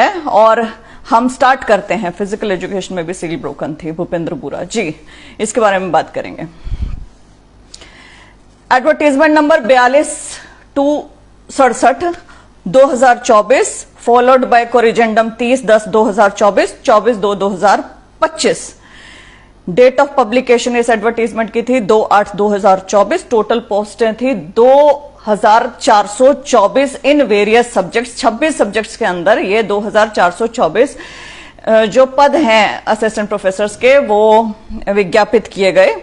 है और हम स्टार्ट करते हैं। फिजिकल एजुकेशन में भी सील ब्रोकन थी, भूपेंद्र बुरा जी, इसके बारे में बात करेंगे। Advertisement number 42/67 2024 followed by corrigendum 30/10/2024, 24/2/2025। Date of publication इस एडवर्टीजमेंट की थी 2/8/2024। टोटल पोस्टें थी 2424 इन वेरियस सब्जेक्ट्स। 26 सब्जेक्ट्स के अंदर ये 2424 जो पद हैं असिस्टेंट प्रोफेसर्स के वो विज्ञापित किए गए।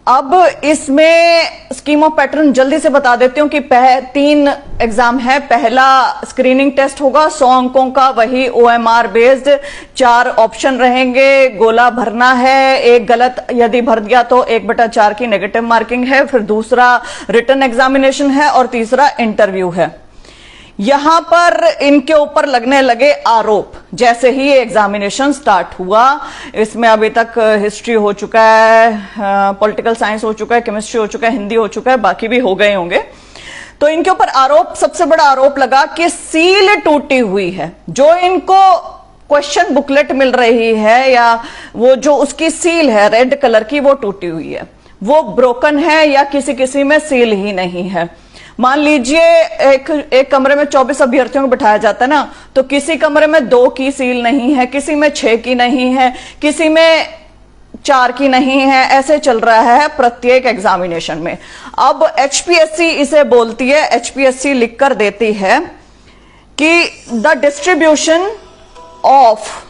अब इसमें स्कीम ऑफ पैटर्न जल्दी से बता देती हूं कि 3 एग्जाम है। पहला स्क्रीनिंग टेस्ट होगा 100 अंकों का, वही OMR बेस्ड। 4 ऑप्शन रहेंगे, गोला भरना है, एक गलत यदि भर दिया तो 1/4 की नेगेटिव मार्किंग है। फिर दूसरा रिटन एग्जामिनेशन है और तीसरा इंटरव्यू है। यहां पर इनके ऊपर लगने लगे आरोप जैसे ही ये एग्जामिनेशन स्टार्ट हुआ। इसमें अभी तक हिस्ट्री हो चुका है, पॉलिटिकल साइंस हो चुका है, केमिस्ट्री हो चुका है, हिंदी हो चुका है, बाकी भी हो गए होंगे। तो इनके ऊपर आरोप, सबसे बड़ा आरोप लगा कि सील टूटी हुई है। जो इनको क्वेश्चन बुकलेट मिल रही है या वो जो उसकी सील है रेड कलर की, वो टूटी हुई है, वो ब्रोकन है या किसी किसी में सील ही नहीं है। मान लीजिए एक कमरे में 24 अभ्यर्थियों को बिठाया जाता है ना, तो किसी कमरे में 2 की सील नहीं है, किसी में 6 की नहीं है, किसी में 4 की नहीं है। ऐसे चल रहा है प्रत्येक एग्जामिनेशन में। अब HPSC इसे बोलती है, HPSC लिखकर देती है कि the distribution of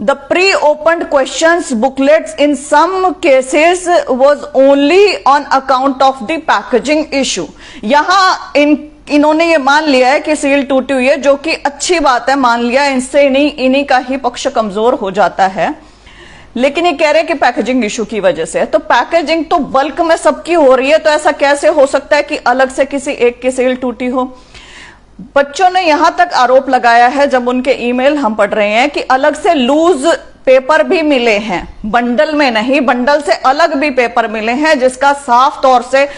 the pre-opened questions booklets in some cases was only on account of the packaging issue। यहां इन्होंने ये मान लिया है कि सील टूटी हुई है, जो कि अच्छी बात है, मान लिया। इनसे इन्हीं का ही पक्ष कमजोर हो जाता है। लेकिन ये कह रहे हैं कि पैकेजिंग इशू की वजह से। तो पैकेजिंग तो बल्क में सबकी हो रही है, तो ऐसा कैसे हो सकता है कि अलग से किसी एक की सील टूटी हो। बच्चों ने यहां तक आरोप लगाया है, जब उनके ईमेल हम पढ़ रहे हैं, कि अलग से लूज पेपर भी मिले हैं, बंडल में नहीं, बंडल से अलग भी पेपर मिले हैं, जिसका साफ तौर से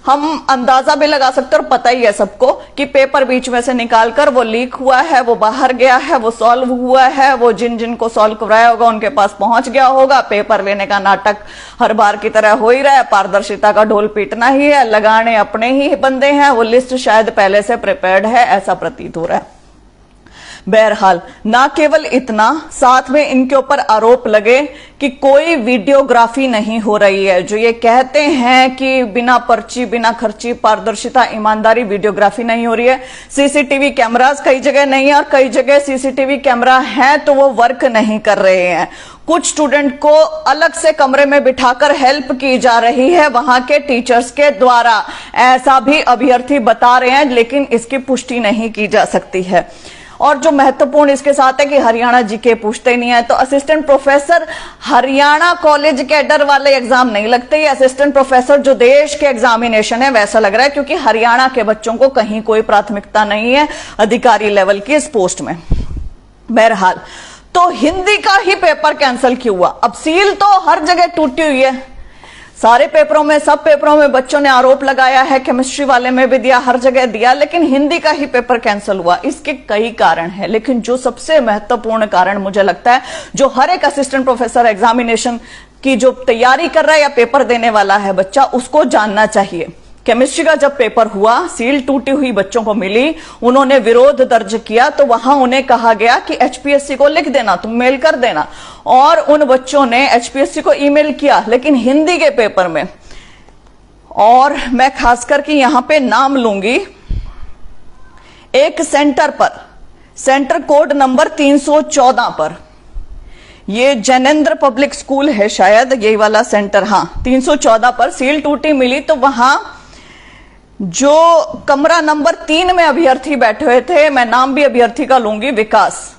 हम अंदाजा भी लगा सकते हैं और पता ही है सबको कि पेपर बीच में से निकालकर वो लीक हुआ है, वो बाहर गया है, वो सॉल्व हुआ है, वो जिनको सॉल्व कराया होगा उनके पास पहुंच गया होगा। पेपर लेने का नाटक हर बार की तरह हो ही रहा है, पारदर्शिता का ढोल पीटना ही है, लगाने अपने ही बंदे हैं, वो लिस्ट शायद पहले से प्रिपेयर्ड है, ऐसा प्रतीत हो रहा है। बहरहाल ना केवल इतना, साथ में इनके ऊपर आरोप लगे कि कोई वीडियोग्राफी नहीं हो रही है। जो ये कहते हैं कि बिना पर्ची बिना खर्ची पारदर्शिता ईमानदारी वीडियोग्राफी नहीं हो रही है। सीसीटीवी कैमरास कई जगह नहीं है और कई जगह सीसीटीवी कैमरा है तो वो वर्क नहीं कर रहे हैं। कुछ स्टूडेंट को अलग से कमरे में बिठाकर हेल्प की जा रही है वहां के टीचर्स के द्वारा, ऐसा भी अभ्यर्थी बता रहे हैं, लेकिन इसकी पुष्टि नहीं की जा सकती है। और जो महत्वपूर्ण इसके साथ है कि हरियाणा जीके पूछते नहीं है। तो assistant professor Haryana college cadre वाले एग्जाम नहीं लगते, ये असिस्टेंट प्रोफेसर जो देश के एग्जामिनेशन है वैसा लग रहा है, क्योंकि हरियाणा के बच्चों को कहीं कोई प्राथमिकता नहीं है अधिकारी लेवल की इस पोस्ट में। बहरहाल तो हिंदी का ही पेपर कैंसिल क्यों हुआ? अब सील तो हर जगह टूटी हुई है, सारे पेपरों में, सब पेपरों में बच्चों ने आरोप लगाया है, केमिस्ट्री वाले में भी दिया, हर जगह दिया, लेकिन हिंदी का ही पेपर कैंसिल हुआ। इसके कई कारण हैं, लेकिन जो सबसे महत्वपूर्ण कारण मुझे लगता है, जो हर एक असिस्टेंट प्रोफेसर एग्जामिनेशन की जो तैयारी कर रहा है या पेपर देने वाला है बच्चा, उसको जानना चाहिए। केमिस्ट्री का जब पेपर हुआ, सील टूटी हुई बच्चों को मिली, उन्होंने विरोध दर्ज किया, तो वहां उन्हें कहा गया कि HPSC को लिख देना, तुम मेल कर देना, और उन बच्चों ने HPSC को ईमेल किया, लेकिन हिंदी के पेपर में। और मैं खास करके यहां पे नाम लूंगी, एक सेंटर पर, सेंटर कोड नंबर 314 पर, ये जैनेन्द्र पब्लिक स्कूल है शायद, यही वाला सेंटर, हाँ 314 पर सील टूटी मिली। तो वहां जो कमरा नंबर 3 में अभ्यर्थी बैठे हुए थे, मैं नाम भी अभ्यर्थी का लूंगी, विकास,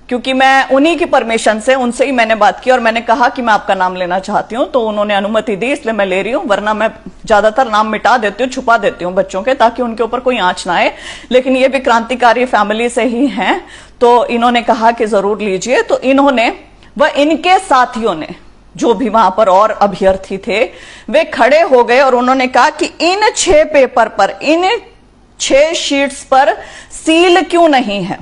क्योंकि मैं उन्हीं की परमिशन से, उनसे ही मैंने बात की और मैंने कहा कि मैं आपका नाम लेना चाहती हूं, तो उन्होंने अनुमति दी, इसलिए मैं ले रही हूं, वरना मैं ज्यादातर नाम मिटा देती हूं, छुपा देती हूं बच्चों के, ताकि उनके ऊपर कोई आंच ना आए। लेकिन ये भी क्रांतिकारी फैमिली से ही हैं, तो इन्होंने कहा कि जरूर लीजिए। तो इन्होंने व इनके साथियों ने, जो भी वहां पर और अभ्यर्थी थे, वे खड़े हो गए और उन्होंने कहा कि इन 6 पेपर पर, इन 6 शीट्स पर सील क्यों नहीं है।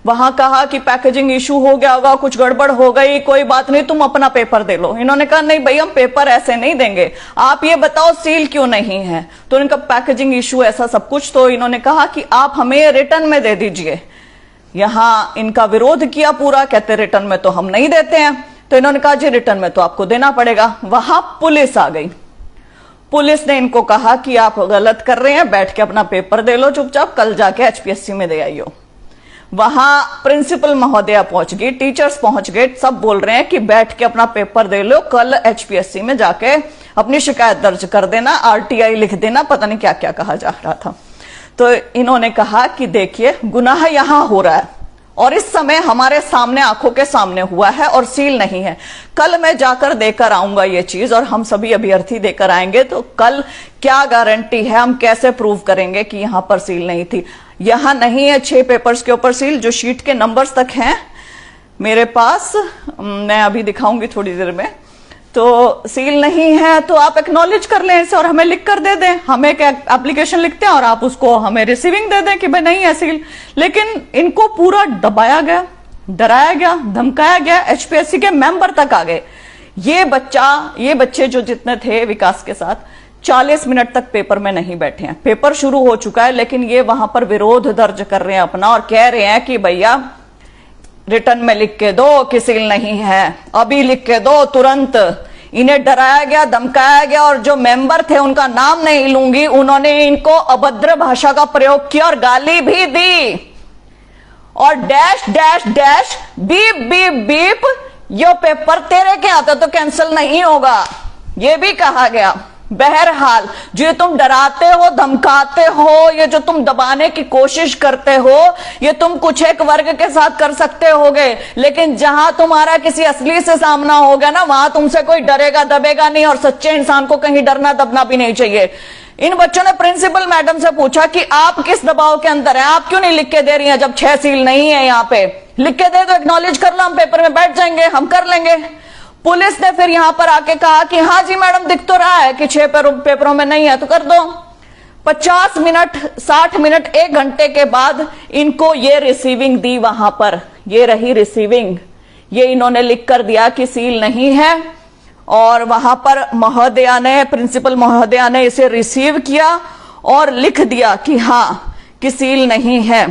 वहां कहा कि पैकेजिंग इशू हो गया होगा, कुछ गड़बड़ हो गई, कोई बात नहीं, तुम अपना पेपर दे लो। इन्होंने कहा नहीं भाई, हम पेपर ऐसे नहीं देंगे, आप ये बताओ सील क्यों नहीं है। तो इनका पैकेजिंग इशू ऐसा सब कुछ। तो इन्होंने कहा कि आप हमें रिटर्न में दे दीजिए। यहां इनका विरोध किया पूरा, कहते रिटर्न में तो हम नहीं देते हैं। तो इन्होंने कहा जी रिटर्न में तो आपको देना पड़ेगा। वहां पुलिस आ गई। पुलिस ने इनको कहा कि आप गलत कर रहे हैं, बैठ के अपना पेपर दे लो चुपचाप, कल जाके एचपीएससी में दे आइयो। वहां प्रिंसिपल महोदया पहुंच गई, टीचर्स पहुंच गए, सब बोल रहे हैं कि बैठ के अपना पेपर दे लो, कल एचपीएससी में जाके अपनी शिकायत दर्ज कर देना, आरटीआई लिख देना, पता नहीं क्या क्या कहा जा रहा था। तो इन्होंने कहा कि देखिए गुनाह यहां हो रहा है और इस समय हमारे सामने, आंखों के सामने हुआ है और सील नहीं है। कल मैं जाकर देकर आऊंगा ये चीज और हम सभी अभ्यर्थी देकर आएंगे, तो कल क्या गारंटी है, हम कैसे प्रूव करेंगे कि यहां पर सील नहीं थी। यहां नहीं है 6 पेपर्स के ऊपर सील, जो शीट के नंबर्स तक हैं मेरे पास, मैं अभी दिखाऊंगी थोड़ी देर में। तो सील नहीं है तो आप एक्नॉलेज कर लें इसे और हमें लिख कर दे दें। हम एक एप्लीकेशन लिखते हैं और आप उसको हमें रिसीविंग दे दें कि भाई नहीं है सील। लेकिन इनको पूरा दबाया गया, डराया गया, धमकाया गया, एचपीएससी के मेंबर तक आ गए। ये बच्चे जो जितने थे विकास के साथ, 40 मिनट तक पेपर में नहीं बैठे हैं। पेपर शुरू हो चुका है लेकिन ये वहां पर विरोध दर्ज कर रहे हैं अपना और कह रहे हैं कि भैया रिटर्न में लिख के दो कि सील नहीं है, अभी लिख के दो तुरंत। इन्हें डराया गया, धमकाया गया और जो मेंबर थे, उनका नाम नहीं लूंगी, उन्होंने इनको अभद्र भाषा का प्रयोग किया और गाली भी दी और dash dash dash beep beep beep, यो पेपर तेरे के हाथ तो कैंसिल नहीं होगा, ये भी कहा गया। बहरहाल जो ये तुम डराते हो, धमकाते हो, ये जो तुम दबाने की कोशिश करते हो, ये तुम कुछ एक वर्ग के साथ कर सकते होगे, लेकिन जहां तुम्हारा किसी असली से सामना होगा ना, वहां तुमसे कोई डरेगा दबेगा नहीं और सच्चे इंसान को कहीं डरना दबना भी नहीं चाहिए। इन बच्चों ने प्रिंसिपल मैडम से पूछा कि आप किस दबाव के अंदर हैं, आप क्यों नहीं लिख के दे रही हैं जब 6 सील नहीं है यहाँ पे, लिख के दे तो एक्नॉलेज कर लो, हम पेपर में बैठ जाएंगे, हम कर लेंगे। पुलिस ने फिर यहां पर आके कहा कि हाँ जी मैडम, दिख तो रहा है कि 6 पेपरों में नहीं है तो कर दो। 50 मिनट, 60 मिनट, 1 घंटे के बाद इनको ये रिसीविंग दी। वहां पर ये रही रिसीविंग, ये इन्होंने लिख कर दिया कि सील नहीं है और वहां पर महोदया ने, प्रिंसिपल महोदया ने इसे रिसीव किया और लिख दिया कि हाँ कि सील नहीं है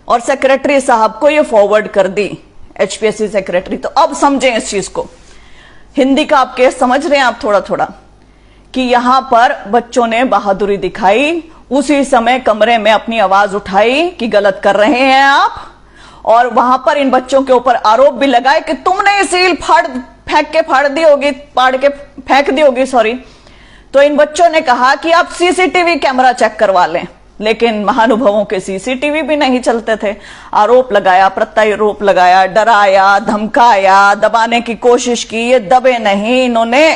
और सेक्रेटरी साहब को ये फॉरवर्ड कर दी, एचपीएससी सेक्रेटरी। तो अब समझें इस चीज को, हिंदी का आप केस समझ रहे हैं आप थोड़ा थोड़ा, कि यहां पर बच्चों ने बहादुरी दिखाई, उसी समय कमरे में अपनी आवाज उठाई कि गलत कर रहे हैं आप, और वहां पर इन बच्चों के ऊपर आरोप भी लगाए कि तुमने सील फाड़ दी होगी, सॉरी। तो इन बच्चों ने कहा कि आप सीसीटीवी कैमरा चेक करवा लें, लेकिन महानुभावों के सीसीटीवी भी नहीं चलते थे। आरोप लगाया, प्रत्यारोप लगाया, डराया, धमकाया, दबाने की कोशिश की, ये दबे नहीं। इन्होंने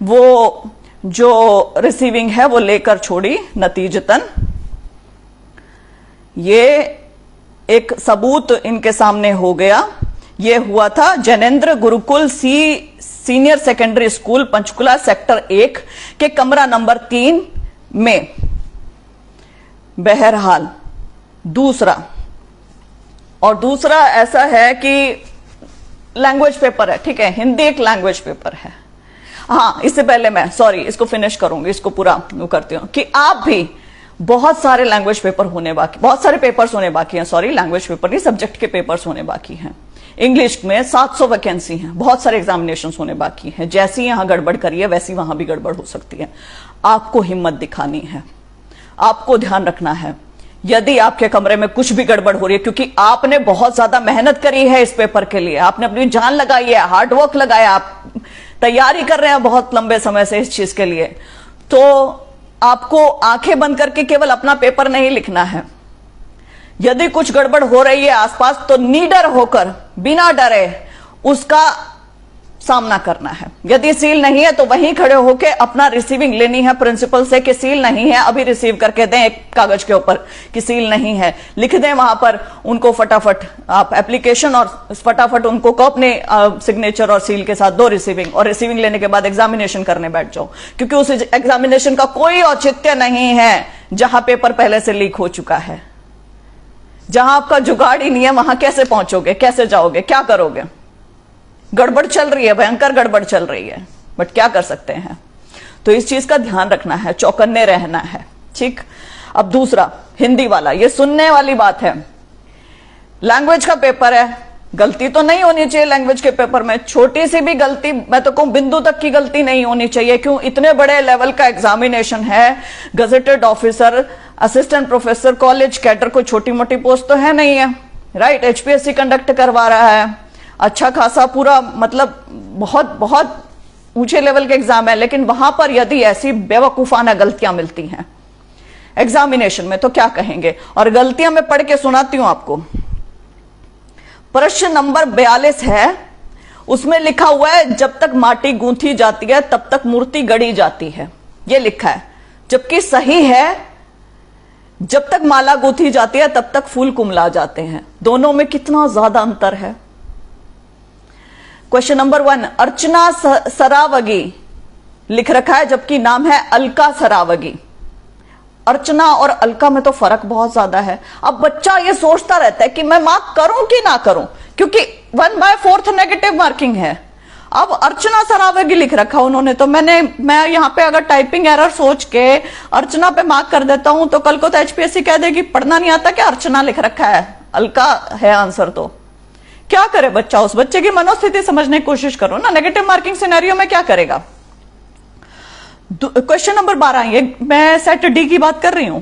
वो जो रिसीविंग है वो लेकर छोड़ी नतीजतन। ये एक सबूत इनके सामने हो गया। ये हुआ था Jainendra Gurukul senior secondary school Panchkula sector 1 के कमरा नंबर 3 में। बहरहाल दूसरा ऐसा है कि लैंग्वेज पेपर है, ठीक है, हिंदी एक लैंग्वेज पेपर है। हाँ, इससे पहले मैं इसको फिनिश करूंगी, इसको पूरा करती हूं कि आप भी बहुत सारे लैंग्वेज पेपर होने बाकी, बहुत सारे पेपर्स होने बाकी हैं, लैंग्वेज पेपर नहीं, सब्जेक्ट के पेपर्स होने बाकी हैं। इंग्लिश में 700 वैकेंसी हैं, बहुत सारे एग्जामिनेशन होने बाकी हैं। जैसी यहां गड़बड़ करिए वैसी वहां भी गड़बड़ हो सकती है। आपको हिम्मत दिखानी है, आपको ध्यान रखना है। यदि आपके कमरे में कुछ भी गड़बड़ हो रही है, क्योंकि आपने बहुत ज्यादा मेहनत करी है इस पेपर के लिए, आपने अपनी जान लगाई है, हार्डवर्क लगाया, आप तैयारी कर रहे हैं बहुत लंबे समय से इस चीज के लिए, तो आपको आंखें बंद करके केवल अपना पेपर नहीं लिखना है। यदि कुछ गड़बड़ हो रही है आसपास तो निडर होकर, बिना डरे उसका सामना करना है। यदि सील नहीं है तो वहीं खड़े होकर अपना रिसीविंग लेनी है प्रिंसिपल से कि सील नहीं है, अभी रिसीव करके दें एक कागज के ऊपर कि सील नहीं है, लिख दें वहां पर उनको फटाफट आप एप्लीकेशन, और फटाफट उनको को अपने सिग्नेचर और सील के साथ दो रिसीविंग, और रिसीविंग लेने के बाद एग्जामिनेशन करने बैठ जाओ, क्योंकि उस एग्जामिनेशन का कोई औचित्य नहीं है जहां पेपर पहले से लीक हो चुका है। जहां आपका जुगाड़ ही नहीं है वहां कैसे पहुंचोगे, कैसे जाओगे, क्या करोगे? गड़बड़ चल रही है, भयंकर गड़बड़ चल रही है, बट क्या कर सकते हैं? तो इस चीज का ध्यान रखना है, चौकन्ने रहना है। ठीक, अब दूसरा हिंदी वाला, ये सुनने वाली बात है। लैंग्वेज का पेपर है, गलती तो नहीं होनी चाहिए लैंग्वेज के पेपर में, छोटी सी भी गलती, मैं तो कहूं बिंदु तक की गलती नहीं होनी चाहिए। क्यों? इतने बड़े लेवल का एग्जामिनेशन है, gazetted officer, assistant professor, college cadre, कोई छोटी मोटी पोस्ट तो है नहीं है, राइट? एचपीएससी कंडक्ट करवा रहा है, अच्छा खासा पूरा, मतलब बहुत बहुत ऊंचे लेवल के एग्जाम है। लेकिन वहां पर यदि ऐसी बेवकूफाना गलतियां मिलती हैं एग्जामिनेशन में तो क्या कहेंगे? और गलतियां मैं पढ़ के सुनाती हूं आपको। प्रश्न नंबर 42 है, उसमें लिखा हुआ है जब तक माटी गूंथी जाती है तब तक मूर्ति गढ़ी जाती है, यह लिखा है। जबकि सही है जब तक माला गूंथी जाती है तब तक फूल कुमला जाते हैं। दोनों में कितना ज्यादा अंतर है। क्वेश्चन नंबर 1, अर्चना सरावगी लिख रखा है जबकि नाम है अलका सरावगी। अर्चना और अलका में तो फर्क बहुत ज्यादा है। अब बच्चा ये सोचता रहता है कि मैं मार्क करूं कि ना करूं, क्योंकि 1/4 नेगेटिव मार्किंग है। अब अर्चना सरावगी लिख रखा उन्होंने, तो मैं यहां पे अगर टाइपिंग एरर सोच के अर्चना पे मार्क कर देता हूं तो कल को तो एचपीएससी कह देगी पढ़ना नहीं आता क्या, अर्चना लिख रखा है, अलका है आंसर। तो क्या करे बच्चा? उस बच्चे की मनोस्थिति समझने की कोशिश करो ना। नेगेटिव मार्किंग सिनेरियो में क्या करेगा? क्वेश्चन नंबर 12, ये मैं सेट डी की बात कर रही हूं।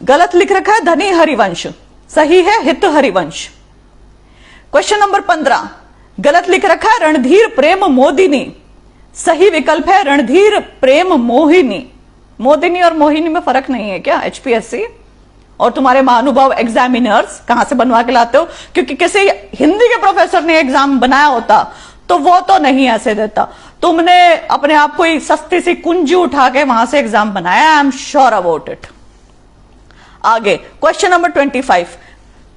गलत लिख रखा है धनी हरिवंश, सही है हित हरिवंश। क्वेश्चन नंबर 15, गलत लिख रखा है रणधीर प्रेम मोदिनी, सही विकल्प है रणधीर प्रेम मोहिनी। मोदिनी और मोहिनी में फर्क नहीं है क्या? एचपीएससी और तुम्हारे महानुभाव एग्जामिनर्स कहां से बनवा के लाते हो? क्योंकि किसी हिंदी के प्रोफेसर ने एग्जाम बनाया होता तो वो तो नहीं ऐसे देता। तुमने अपने आप को ही सस्ती सी कुंजी उठा के वहां से एग्जाम बनाया, I am sure about it. आगे क्वेश्चन नंबर 25,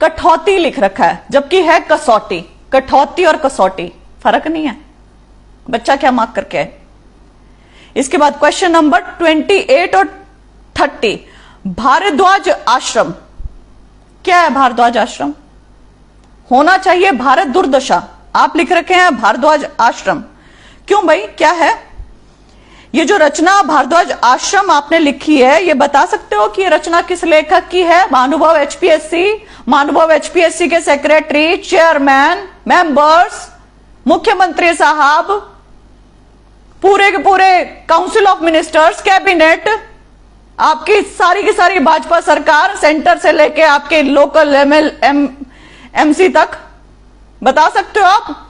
कठौती लिख रखा है जबकि है कसौटी। कठौती और कसौटी फर्क नहीं है, बच्चा क्या मार्क करके है? इसके बाद क्वेश्चन नंबर 28 और 30, भारद्वाज आश्रम। क्या है भारद्वाज आश्रम? होना चाहिए भारत दुर्दशा, आप लिख रखे हैं भारद्वाज आश्रम। क्यों भाई, क्या है ये जो रचना भारद्वाज आश्रम आपने लिखी है? ये बता सकते हो कि ये रचना किस लेखक की है? महानुभाव एचपीएससी के सेक्रेटरी, चेयरमैन, मेंबर्स, मुख्यमंत्री साहब, पूरे के पूरे काउंसिल ऑफ मिनिस्टर्स, कैबिनेट, आपकी सारी की सारी भाजपा सरकार, सेंटर से लेके आपके लोकल एमसी तक। बता सकते हो आप?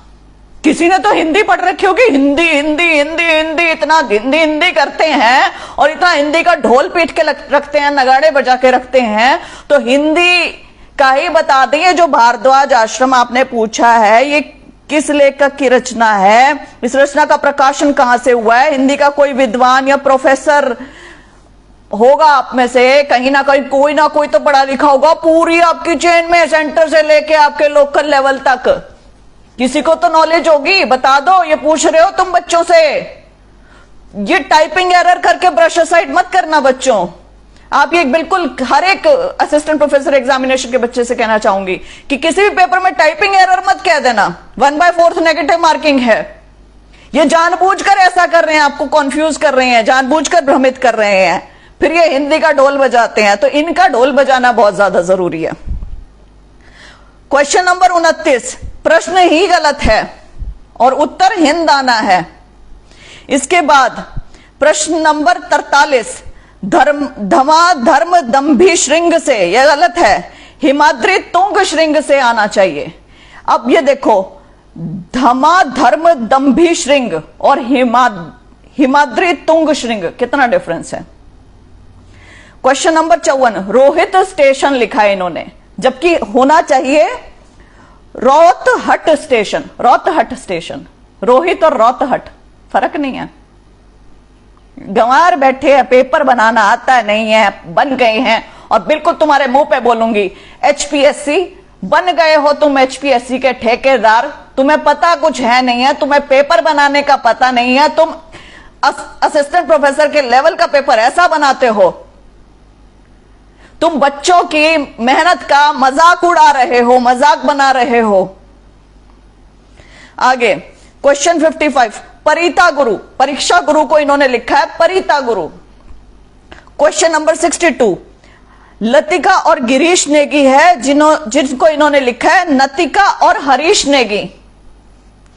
किसी ने तो हिंदी पढ़ रखी होगी, हिंदी हिंदी हिंदी हिंदी, इतना हिंदी हिंदी करते हैं और इतना हिंदी का ढोल पीट के रखते हैं, नगाड़े बजा के रखते हैं। तो हिंदी का ही बता दें, जो भारद्वाज आश्रम आपने पूछा है ये किस लेखक की रचना है? इस रचना का प्रकाशन कहां से हुआ है? हिंदी का कोई विद्वान या प्रोफेसर होगा आप में से, कहीं ना कहीं कोई ना कोई तो पढ़ा लिखा होगा पूरी आपकी चेन में, सेंटर से लेके आपके लोकल लेवल तक। किसी को तो नॉलेज होगी, बता दो। ये पूछ रहे हो तुम बच्चों से, ये टाइपिंग एरर करके ब्रश असाइड मत करना बच्चों। आप ये बिल्कुल हर एक असिस्टेंट प्रोफेसर एग्जामिनेशन के बच्चे से कहना चाहूंगी कि किसी भी पेपर में टाइपिंग एरर मत कह देना, 1/4 नेगेटिव मार्किंग है। ये जानबूझकर ऐसा कर रहे हैं, आपको कंफ्यूज कर रहे हैं, जानबूझकर भ्रमित कर रहे हैं, फिर ये हिंदी का ढोल बजाते हैं। तो इनका ढोल बजाना बहुत ज्यादा जरूरी है। क्वेश्चन नंबर 29, प्रश्न ही गलत है और उत्तर हिंद आना है। इसके बाद प्रश्न नंबर 43, धर्म दंभी श्रृंग से, यह गलत है, हिमाद्री तुंग श्रृंग से आना चाहिए। अब ये देखो, धर्म दंभी श्रृंग और हिमाद्री तुंग श्रृंग, कितना डिफरेंस है। क्वेश्चन नंबर 54, रोहित स्टेशन लिखा है इन्होंने, जबकि होना चाहिए रोहतहट स्टेशन। रोहतहट स्टेशन, रोहित और रोहतहट फर्क नहीं है। गंवार बैठे हैं, पेपर बनाना आता नहीं है, बन गए हैं, और बिल्कुल तुम्हारे मुंह पे बोलूंगी, एचपीएससी बन गए हो तुम, एचपीएससी के ठेकेदार। तुम्हें पता कुछ है नहीं है, तुम्हें पेपर बनाने का पता नहीं है, तुम असिस्टेंट प्रोफेसर के लेवल का पेपर ऐसा बनाते हो। तुम बच्चों की मेहनत का मजाक उड़ा रहे हो, मजाक बना रहे हो। आगे क्वेश्चन 55, परिता गुरु, परीक्षा गुरु को इन्होंने लिखा है परिता गुरु। क्वेश्चन नंबर 62, लतिका और गिरीश नेगी है, जिनको इन्होंने लिखा है नतिका और हरीश नेगी।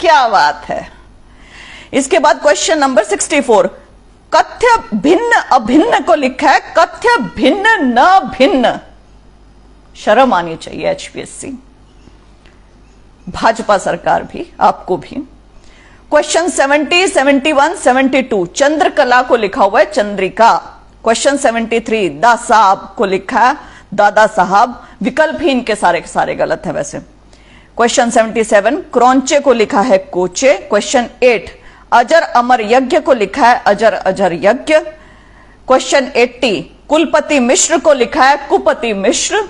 क्या बात है। इसके बाद क्वेश्चन नंबर 64, कथ्य भिन्न अभिन्न को लिखा है कथ्य भिन्न न भिन्न। शर्म आनी चाहिए एचपीएससी, भाजपा सरकार भी, आपको भी। क्वेश्चन 70, 71, 72, चंद्रकला को लिखा हुआ है चंद्रिका। क्वेश्चन 73, दा साहब को लिखा है दादा साहब। विकल्प ही इनके सारे के सारे गलत है वैसे। क्वेश्चन 77, क्रौंचे को लिखा है कोचे। क्वेश्चन 8, अजर अमर यज्ञ को लिखा है अजर अजर यज्ञ। क्वेश्चन 80, कुलपति मिश्र को लिखा है कुपति मिश्र।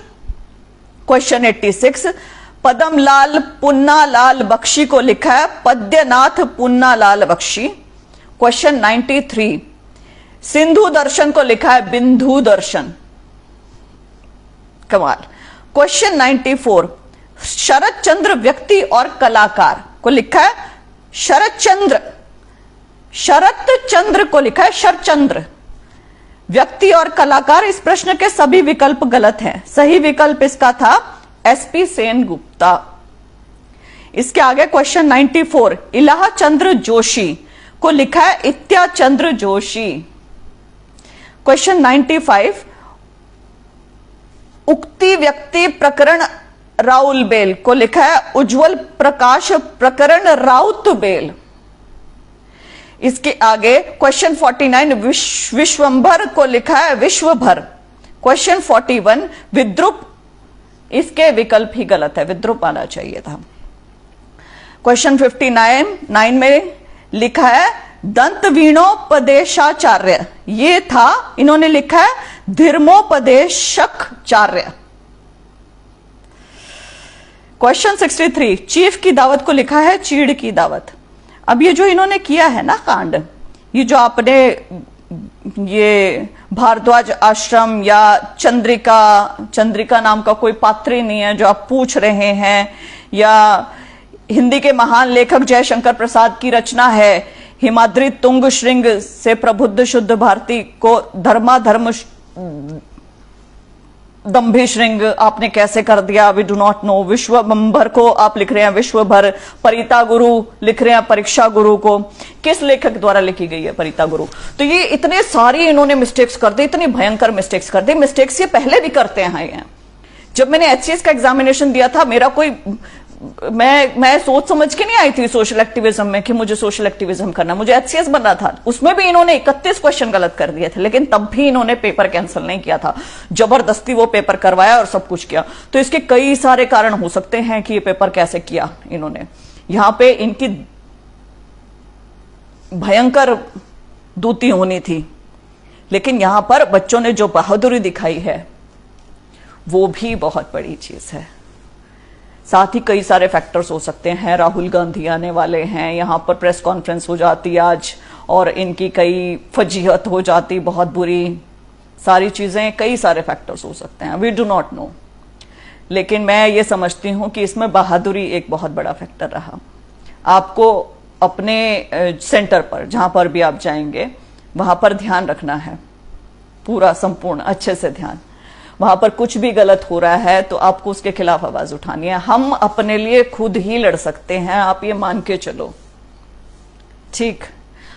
क्वेश्चन 86, पदमलाल पुन्नालाल बख्शी को लिखा है पद्यनाथ पुन्नालाल बख्शी। क्वेश्चन 93, सिंधु दर्शन को लिखा है बिंदु दर्शन। कमाल। क्वेश्चन 94, शरद चंद्र व्यक्ति और कलाकार को लिखा है शरद चंद्र। शरद चंद्र को लिखा है शरचंद्र। व्यक्ति और कलाकार, इस प्रश्न के सभी विकल्प गलत हैं। सही विकल्प इसका था एसपी सेन गुप्ता। इसके आगे क्वेश्चन 94, इलाहा चंद्र जोशी को लिखा है इत्या चंद्र जोशी। क्वेश्चन 95, उक्ति व्यक्ति प्रकरण राउल बेल को लिखा है उज्जवल प्रकाश प्रकरण राउत बेल। इसके आगे क्वेश्चन 49, विश्वंभर को लिखा है विश्वभर। क्वेश्चन 41, विद्रुप, इसके विकल्प ही गलत है, विद्रुप आना चाहिए था। क्वेश्चन 59 में लिखा है दंत वीणोपदेशाचार्य, ये था, इन्होंने लिखा है धर्मोपदेशकचार्य। क्वेश्चन 63, चीफ की दावत को लिखा है चीड़ की दावत। अब ये जो इन्होंने किया है ना कांड, ये जो आपने ये भारद्वाज आश्रम या चंद्रिका नाम का कोई पात्र नहीं है जो आप पूछ रहे हैं, या हिंदी के महान लेखक जयशंकर प्रसाद की रचना है हिमाद्री तुंग श्रृंग से प्रबुद्ध शुद्ध भारती को धर्माधर्म दंभी श्रृंग आपने कैसे कर दिया, we do not know. Vishwambhar को आप लिख रहे हैं विश्वभर। परिता गुरु लिख रहे हैं परीक्षा गुरु को। किस लेखक द्वारा लिखी गई है परिता गुरु? तो ये इतने सारी इन्होंने मिस्टेक्स कर दी, इतनी भयंकर मिस्टेक्स कर दी। मिस्टेक्स ये पहले भी करते हैं। जब मैंने एचसीएस का एग्जामिनेशन दिया था, मेरा कोई मैं सोच समझ के नहीं आई थी सोशल एक्टिविज्म में कि मुझे सोशल एक्टिविज्म करना, मुझे एचसीएस बनना था। उसमें भी इन्होंने 31 क्वेश्चन गलत कर दिए थे, लेकिन तब भी इन्होंने पेपर कैंसिल नहीं किया था। जबरदस्ती वो पेपर करवाया और सब कुछ किया। तो इसके कई सारे कारण हो सकते हैं कि ये पेपर कैसे किया इन्होंने। यहां पे इनकी भयंकर दूती होनी थी, लेकिन यहां पर बच्चों ने जो बहादुरी दिखाई है वो भी बहुत बड़ी चीज है। साथ ही कई सारे फैक्टर्स हो सकते हैं। राहुल गांधी आने वाले हैं, यहां पर प्रेस कॉन्फ्रेंस हो जाती आज और इनकी कई फजीहत हो जाती बहुत बुरी, सारी चीजें, कई सारे फैक्टर्स हो सकते हैं, वी डू नॉट नो। लेकिन मैं ये समझती हूं कि इसमें बहादुरी एक बहुत बड़ा फैक्टर रहा। आपको अपने सेंटर पर जहां पर भी आप जाएंगे वहां पर ध्यान रखना है, पूरा संपूर्ण अच्छे से ध्यान। वहां पर कुछ भी गलत हो रहा है तो आपको उसके खिलाफ आवाज उठानी है। हम अपने लिए खुद ही लड़ सकते हैं, आप ये मान के चलो। ठीक,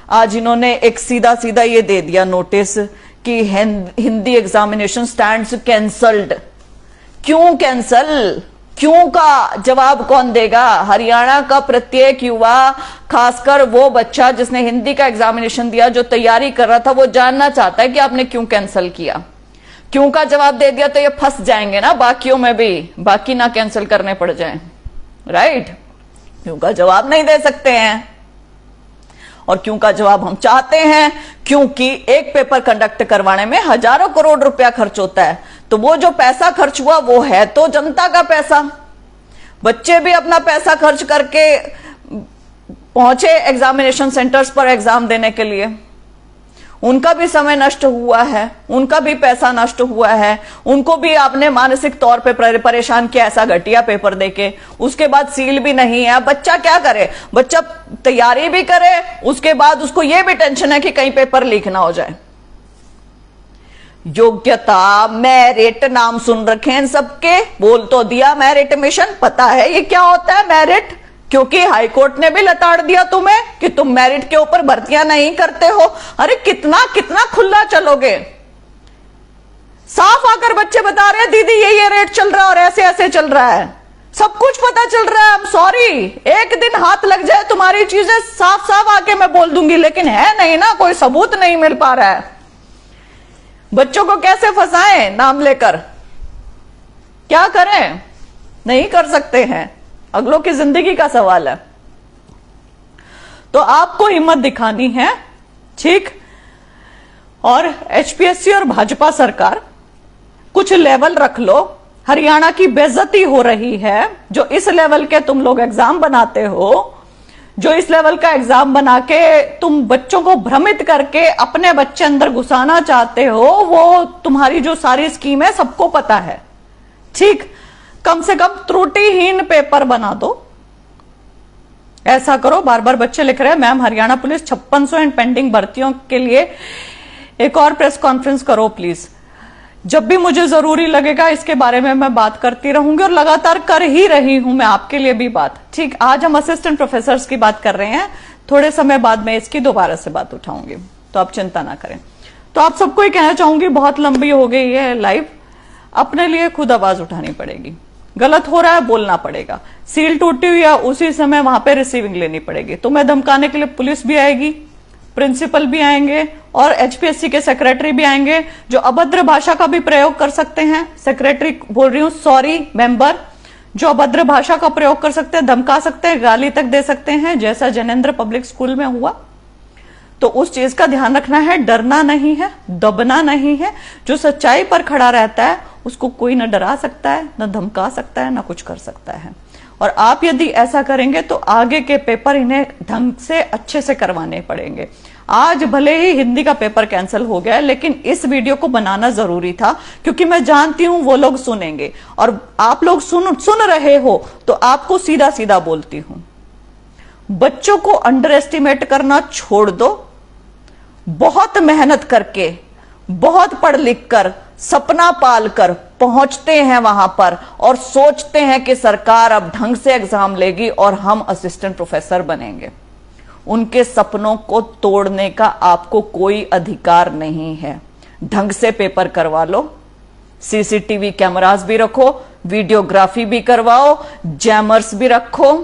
आज इन्होंने एक सीधा सीधा ये दे दिया नोटिस कि हिंदी एग्जामिनेशन स्टैंड्स कैंसल्ड। क्यों कैंसल? क्यों का जवाब कौन देगा? हरियाणा का प्रत्येक युवा, खासकर वो बच्चा जिसने हिंदी का एग्जामिनेशन दिया, जो तैयारी कर रहा था, वो जानना चाहता है कि आपने क्यों कैंसिल किया। क्यों का जवाब दे दिया तो ये फंस जाएंगे ना बाकियों में भी, बाकी ना कैंसिल करने पड़ जाएं, राइट? क्यों का जवाब नहीं दे सकते हैं, और क्यों का जवाब हम चाहते हैं क्योंकि एक पेपर कंडक्ट करवाने में हजारों करोड़ रुपया खर्च होता है। तो वो जो पैसा खर्च हुआ वो है तो जनता का पैसा। बच्चे भी अपना पैसा खर्च करके पहुंचे एग्जामिनेशन सेंटर्स पर एग्जाम देने के लिए, उनका भी समय नष्ट हुआ है, उनका भी पैसा नष्ट हुआ है, उनको भी आपने मानसिक तौर पे परेशान किया ऐसा घटिया पेपर देके। उसके बाद सील भी नहीं है। बच्चा क्या करे, बच्चा तैयारी भी करे, उसके बाद उसको यह भी टेंशन है कि कहीं पेपर लीक ना हो जाए। योग्यता, मेरिट, नाम सुन रखे हैं सबके, बोल तो दिया मेरिट मिशन, पता है ये क्या होता है मेरिट, क्योंकि हाईकोर्ट ने भी लताड़ दिया तुम्हें कि तुम मेरिट के ऊपर भर्तियां नहीं करते हो। अरे कितना कितना खुला चलोगे। साफ आकर बच्चे बता रहे हैं दीदी ये रेट चल रहा है और ऐसे ऐसे चल रहा है, सब कुछ पता चल रहा है। आई एम सॉरी, एक दिन हाथ लग जाए तुम्हारी चीजें साफ साफ आके मैं बोल दूंगी, लेकिन है नहीं ना, कोई सबूत नहीं मिल पा रहा है। बच्चों को कैसे फंसाएं नाम लेकर, क्या करें, नहीं कर सकते हैं, अगलों की जिंदगी का सवाल है। तो आपको हिम्मत दिखानी है, ठीक। और एचपीएससी और भाजपा सरकार कुछ लेवल रख लो। हरियाणा की बेइज्जती हो रही है, जो इस लेवल के तुम लोग एग्जाम बनाते हो, जो इस लेवल का एग्जाम बना के तुम बच्चों को भ्रमित करके अपने बच्चे अंदर घुसाना चाहते हो, वो तुम्हारी जो सारी स्कीम है सबको पता है, ठीक। कम से कम त्रुटिहीन पेपर बना दो। ऐसा करो, बार बार बच्चे लिख रहे हैं ma'am Haryana police 5600 and pending भर्तियों के लिए एक और प्रेस कॉन्फ्रेंस करो प्लीज। जब भी मुझे जरूरी लगेगा इसके बारे में मैं बात करती रहूंगी और लगातार कर ही रही हूं मैं आपके लिए भी बात, ठीक। आज हम असिस्टेंट प्रोफेसर्स की बात कर रहे हैं, थोड़े समय बाद मैं इसकी दोबारा से बात उठाऊंगी, तो आप चिंता ना करें। तो आप सबको ही कहना चाहूंगी, बहुत लंबी हो गई है लाइव, अपने लिए खुद आवाज उठानी पड़ेगी। गलत हो रहा है बोलना पड़ेगा, सील टूटी हुई है उसी समय वहां पे रिसीविंग लेनी पड़ेगी। तुम्हें धमकाने के लिए पुलिस भी आएगी, प्रिंसिपल भी आएंगे और एचपीएससी के सेक्रेटरी भी आएंगे, जो अभद्र भाषा का भी प्रयोग कर सकते हैं। सेक्रेटरी बोल रही हूं, सॉरी मेंबर, जो अभद्र भाषा का प्रयोग कर सकते हैं, धमका सकते हैं, गाली तक दे सकते हैं, जैसा जनेंद्र पब्लिक स्कूल में हुआ। तो उस चीज का ध्यान रखना है, डरना नहीं है, दबना नहीं है। जो सच्चाई पर खड़ा रहता है उसको कोई न डरा सकता है, न धमका सकता है, न कुछ कर सकता है। और आप यदि ऐसा करेंगे तो आगे के पेपर इन्हें ढंग से अच्छे से करवाने पड़ेंगे। आज भले ही हिंदी का पेपर कैंसिल हो गया, लेकिन इस वीडियो को बनाना जरूरी था, क्योंकि मैं जानती हूं वो लोग सुनेंगे और आप लोग सुन रहे हो तो आपको सीधा सीधा बोलती हूं, बच्चों को अंडर एस्टिमेट करना छोड़ दो। बहुत मेहनत करके, बहुत पढ़ लिख कर, सपना पाल कर पहुंचते हैं वहां पर और सोचते हैं कि सरकार अब ढंग से एग्जाम लेगी और हम असिस्टेंट प्रोफेसर बनेंगे। उनके सपनों को तोड़ने का आपको कोई अधिकार नहीं है। ढंग से पेपर करवा लो, सीसीटीवी कैमरास भी रखो, वीडियोग्राफी भी करवाओ, जैमर्स भी रखो।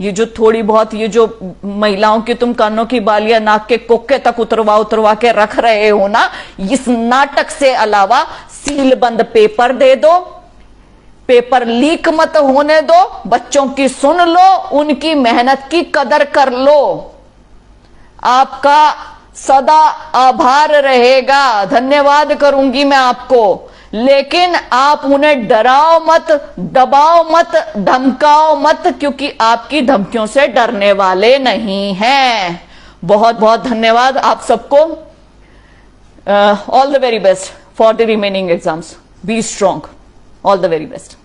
ये जो थोड़ी बहुत ये जो महिलाओं की तुम कानों की बालियां नाक के कोके तक उतरवा के रख रहे हो ना, इस नाटक से अलावा सील बंद पेपर दे दो, पेपर लीक मत होने दो, बच्चों की सुन लो, उनकी मेहनत की कदर कर लो। आपका सदा आभार रहेगा, धन्यवाद करूंगी मैं आपको, लेकिन आप उन्हें डराओ मत, दबाओ मत, धमकाओ मत, क्योंकि आपकी धमकियों से डरने वाले नहीं हैं। बहुत बहुत धन्यवाद आप सबको। All the very best for the remaining exams. B strong. All the very best.